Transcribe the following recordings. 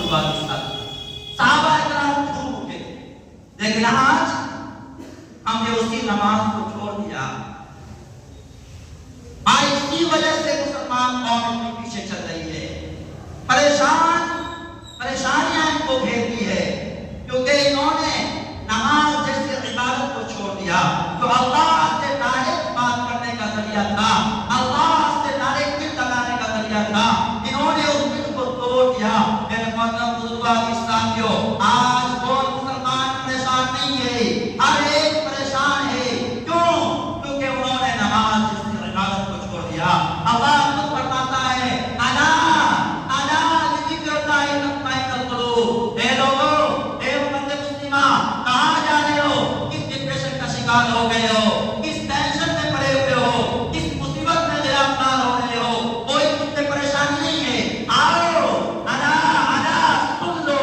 صحابہ کرام خوب اٹھے تھے، لیکن آج ہم نے اسی نماز کو چھوڑ دیا۔ آج اسی وجہ سے مسلمان قوم کے پیچھے چل رہی ہے، پریشانیاں ان کو گھیرتی ہے، کیونکہ انہوں نے نماز جیسی عبادت کو چھوڑ دیا تو اللہ سے ڈائریکٹ بات کرنے کا ذریعہ تھا، اللہ سے ڈائریکٹ دل لگانے کا ذریعہ تھا، انہوں نے اس دل کو توڑ دیا۔ میرے محترم بزرگان اسلامیوں، آج کون مسلمان پریشان نہیں ہے، ہر ایک پریشان ہے۔ کیوں؟ کیونکہ انہوں نے نماز جیسی عبادت کو چھوڑ دیا۔ اللہ خود فرماتا ہے الا لذکر اللہ تطمئن القلوب، اے لوگوں، اے امت مسلمہ، کہاں جا رہے ہو؟ کس ڈپریشن کا شکار ہو گئے ہو؟ کس ٹینشن میں پڑے ہوئے ہو؟ کس مصیبت میں گرفتار ہو رہے ہو؟ کوئی تم سے پریشانی نہیں ہے، آؤ الا سن لو،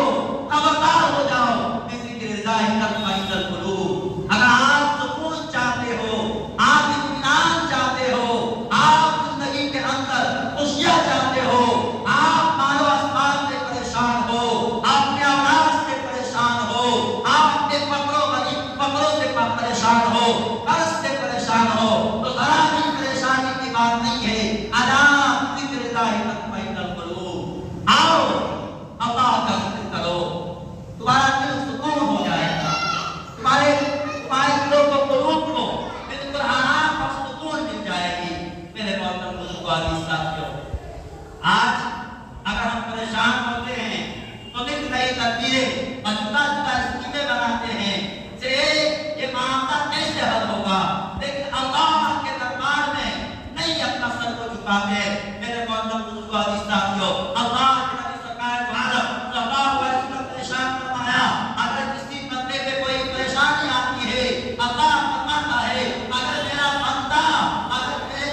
خبردار ہو جاؤ، بذکر اللہ تطمئن القلوب۔ اگر آپ سکون چاہتے ہو، آپ اطمینان چاہتے ہو، آپ زندگی کے اندر خوشیاں چاہتے ہو، آپ مال و اسباب سے پریشان ہو، آپ اپنے اولاد سے پریشان ہو، آپ اپنے فقروں سے پریشان ہو، قرض سے پریشان ہو، تو ذرا بھی پریشانی کی بات نہیں ہے۔ الا ذکر اللہ تطمئن القلوب، آؤ اللہ کا ذکر کرو، تمہارا دل سکون ہو جائے گا، تمہارے دلوں کو، قلوب کو بالکل آرام اور سکون مل جائے گی۔ میرے محترم بزرگان ساتھیوں، آج اگر ہم پریشان ہوتے ہیں تو نئی نئی تدبیریں اور جدا جدا اسکیمیں بناتے ہیں کہ یہ معاملہ کیسے حل ہوگا، لیکن اللہ کے دربار میں نہیں اپنا سر کو جھکاتے۔ میرے محترم بزرگان ساتھیوں، اللہ کے نبی سرکار دو عالم صلی اللہ علیہ وسلم نے ارشاد فرمایا، اگر کسی بندے پہ کوئی پریشانی آتی ہے، اللہ فرماتا ہے اگر میرا بندہ اگر میرے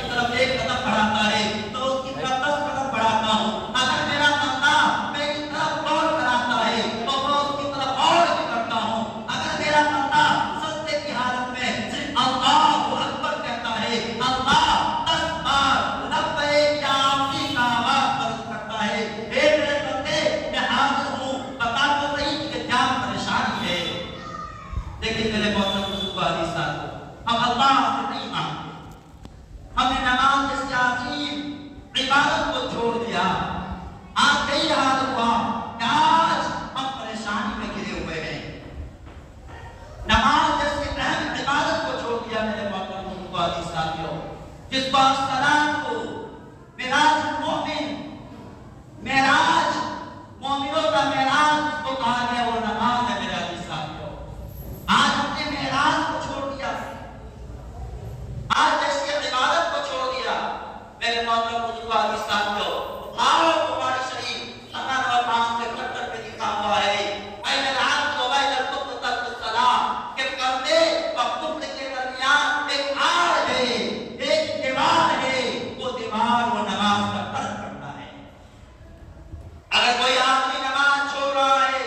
طرف ایک قدم بڑھاتا ہے تو اس کی طرف 10 قدم بڑھاتا ہوں، اگر میرا بندہ میری طرف غور کراتا ہے تو میں اس کی طرف اور بھی کرتا ہوں، اگر میرا بندہ سجدے کی حالت میں صرف اللہ اکبر کہتا ہے، اللہ 10 بار لبیک یا عبدی کا آواز درست کرتا ہے، اے میرے بندے میں حاضر ہوں، بتا تو صحیح کہ کیا پریشانی ہے۔ لیکن میرے محترم بزرگان ساتھیوں، ہم اللہ سے نہیں مانگتے، ہم نے نماز جیسی عظیم عبادت کو چھوڑ دیا۔ آج کئی حال ہوا کہ آج ہم پریشانی میں گرے ہوئے ہیں، نماز جیسی اہم عبادت کو چھوڑ دیا۔ میرے محترم بزرگان ساتھیوں، جس کو الصلاۃ کو معراج المومن، معراج مومنوں کا معراج جس کو کہا گیا وہ نماز ہے۔ میرے عزیز ساتھیوں، آج ہم نے معراج کو چھوڑ دیا، آج جیسی عبادت کو چھوڑ دیا۔ میرے محترم بزرگان ساتھیوں، آؤ بخاری شریف 5 سے 71 میں لکھا ہوا ہے، بین العبد و بین الکفر ترک الصلاۃ، کہ بندے اور کفر کے درمیان ایک آڑ ہے، ایک دیوار ہے، وہ دیوار وہ نماز کا ترک کرنا ہے۔ اگر کوئی آدمی نماز چھوڑ رہا ہے،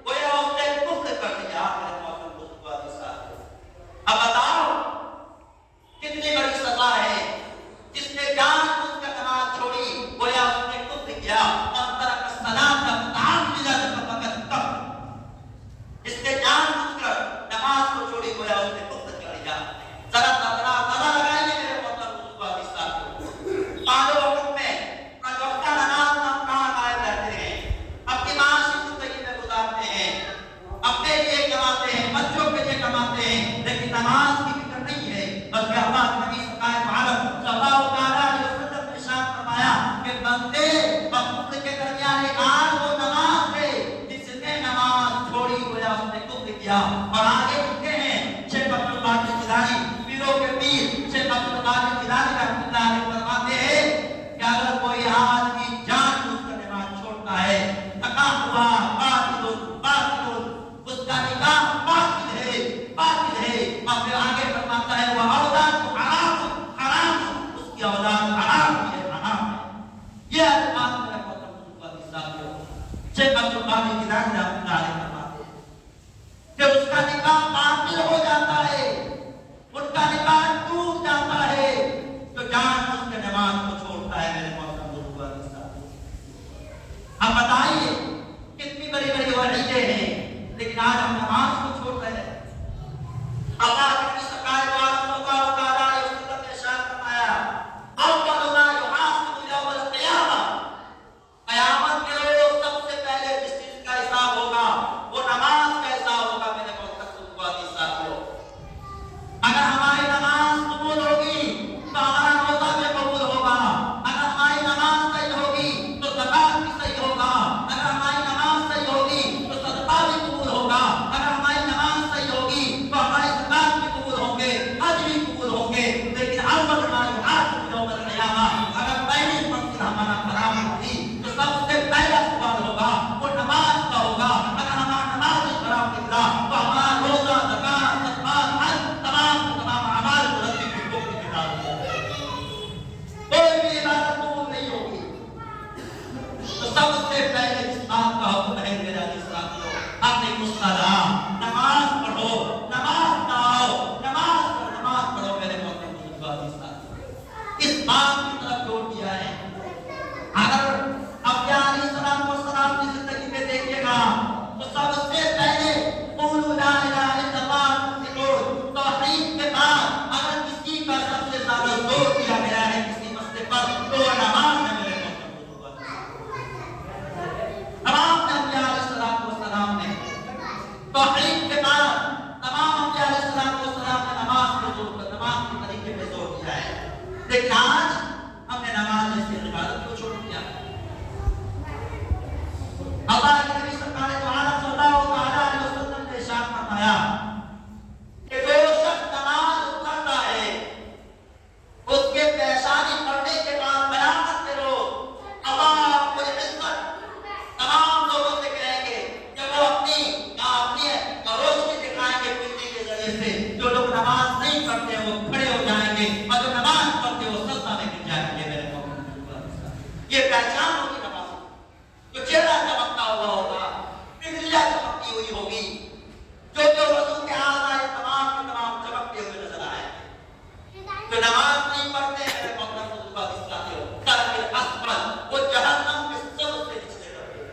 گویا اس نے کفر کر دیا۔ میرے محترم بزرگان ساتھیوں، اب بتاؤ کتنی بڑی سزا ہے، جس نے جان بوجھ کر نماز چھوڑی گویا اس نے کفر کیا۔ من ترک الصلاۃ متعمدا فقد کفر، جس نے جان بوجھ کر نماز کو چھوڑی گویا اس نے کفر کر دیا۔ ذرا لگائیے میرے محترم بزرگان ساتھیوں، پانچوں وقت میں وقتہ نماز ہم کہاں غائب رہتے ہیں، اپنی معاشی زندگی میں گزارتے ہیں، اپنے لیے کماتے ہیں، بچوں کے لیے کماتے ہیں، لیکن نماز کی فکر نہیں ہے۔ بلکہ اللہ کے نبی سرکار دو عالم صلی اللہ تعالیٰ علیہ وسلم نے ارشاد فرمایا کہ بندے اور کفر کے درمیان ایک آڑ وہ نماز ہے، جس نے نماز چھوڑی گویا اس نے کفر کیا۔ اور آگے لکھتے ہیں شیخ عبد القادر جیلانی، پیروں کے پیر شیخ عبد القادر جیلانی رحمۃ اللہ علیہ فرماتے ہیں کہ اگر کوئی آدمی جان بوجھ کر نماز چھوڑتا ہے، نکاح باطل اس کا نکاح باطل ہے، باطل ہے۔ اور پھر آگے فرماتا ہے وہ اولاد حرام، اس کی اولاد حرام ہے، حرام ہے۔ یہ الفاظ میرے محترم بزرگان ساتھیوں شیخ عبد القادر جیلانی رحمۃ اللہ علیہ فرماتے ہیں کہ اس کا نکاح باطل ہو جاتا ہے، ان کا نکاح ٹوٹ جاتا ہے جو جان بوجھ کے نماز کو چھوڑتا ہے۔ میرے محترم بزرگان ساتھیوں، اب بتائیے اللہ کے نبی سرکار دو عالم صلی اللہ علیہ وسلم نے ارشاد فرمایا کہ جو شخص نماز پڑھتا ہے اس کے پیشانی پڑھنے کے بعد قیامت کے روز اللہ رب العزت تمام لوگوں سے کہیں گے کہ وہ اپنی روشنی دکھائیں گے بجلی کے ذریعے سے. جو لوگ نماز نہیں پڑھتے وہ کھڑے ہو جائیں گے اور جو نماز پڑھتے وہ سجدہ میں گر جائیں گے. میرے مومن یہ پہچان ہوگی نماز جو چہرہ چمکتا ہوا ہوگا, بجلیاں چمکتی ہوئی ہوگی, جو وضو کے اعضاء تمام کے تمام چمکتے ہوئے نظر آئے. جو نماز نہیں پڑھتے میرے محترم بزرگان اسلامیوں, ترک اسفل وہ جہنم کے سب سے نچلے رہتے ہیں.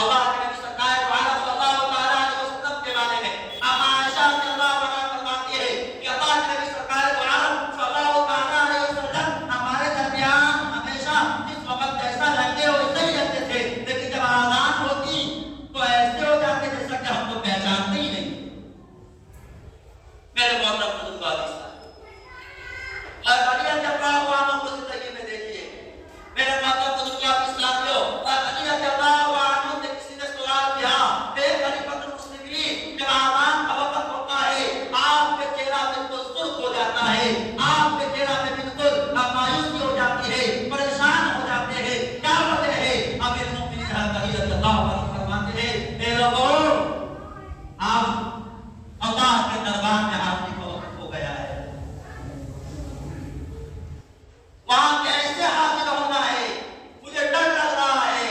اللہ کے نبی سرکار دو عالم صلی اللہ علیہ وسلم کے بارے میں عائشہ رضی اللہ عنہا فرماتی ہے کہ اللہ کے نبی سرکار دو عالم صلی اللہ علیہ وسلم ہمارے درمیان ہمیشہ اس وقت جیسا رہتے ہو ویسے ہی رہتے تھے, لیکن جب آزان ہوتی تو ایسے ہو جاتے جیسا کہ ہم تو پہچانتے ہی نہیں. میرے محترم بزرگان علی رضی اللہ عنہ کو زندگی میں دیکھیے. میرے محترم بزرگان اسلامیوں, علی رضی اللہ عنہ سے کسی نے سوال کیا, اے خلیفۃ المسلمین, جب آزان کا وقت ہوتا ہے آپ کے چہرہ بالکل سرخ ہو جاتا ہے, آپ کے چہرہ میں بالکل مایوسی ہو جاتی ہے, پریشان ہو جاتے ہیں, کیا وجہ ہے؟ امیر المؤمنین علی رضی اللہ عنہ فرماتے ہیں, اے لوگوں, آپ اللہ کے دربار میں حاضری کا وقت ہو گیا ہے, وہاں کیسے حاضر ہونا ہے, مجھے ڈر لگ رہا ہے.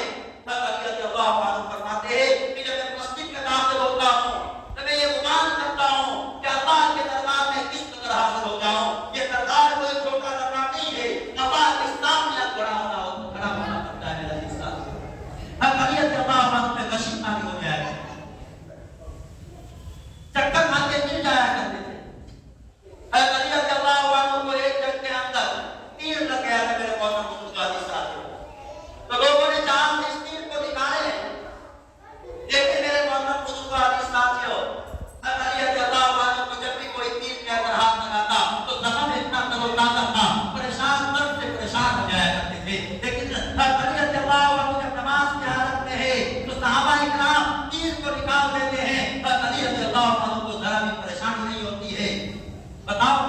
علی رضی اللہ عنہ فرماتے ہیں کہ جب میں مسجد میں داخل ہوتا ہوں تو میں یہ گمان کرتا ہوں کہ اللہ کے دربار میں کس قدر حاضر ہو جاؤں. یہ دربار کوئی چھوٹا دربار نہیں ہے, اللہ کے سامنے کھڑا ہونا پڑتا ہے. میرے ساتھ علی رضی اللہ عنہ میں غشی ماری ہو جائے, چکر کھاتے مل جایا کرتے تھے. علی رضی اللہ عنہ کو ایک جنگ کے اندر تیر لگ گیا تھا. میرے محترم بزرگان اسلامیوں, تو لوگوں نے جان سے اس تیر کو نکالے, لیکن میرے محترم بزرگان اسلامیوں, علی رضی اللہ عنہ کو جب بھی کوئی تیر کے اندر ہاتھ لگاتا تو زخم اتنا تروتازہ تھا, پریشان درد سے پریشان ہو جایا کرتے تھے. لیکن علی رضی اللہ عنہ جب نماز کی حالت میں ہے تو صحابہ اکرام تیر کو نکال دیتے ہیں, علی رضی اللہ عنہ کو ذرا بھی پریشانی نہیں ہوتی ہے. بتاؤ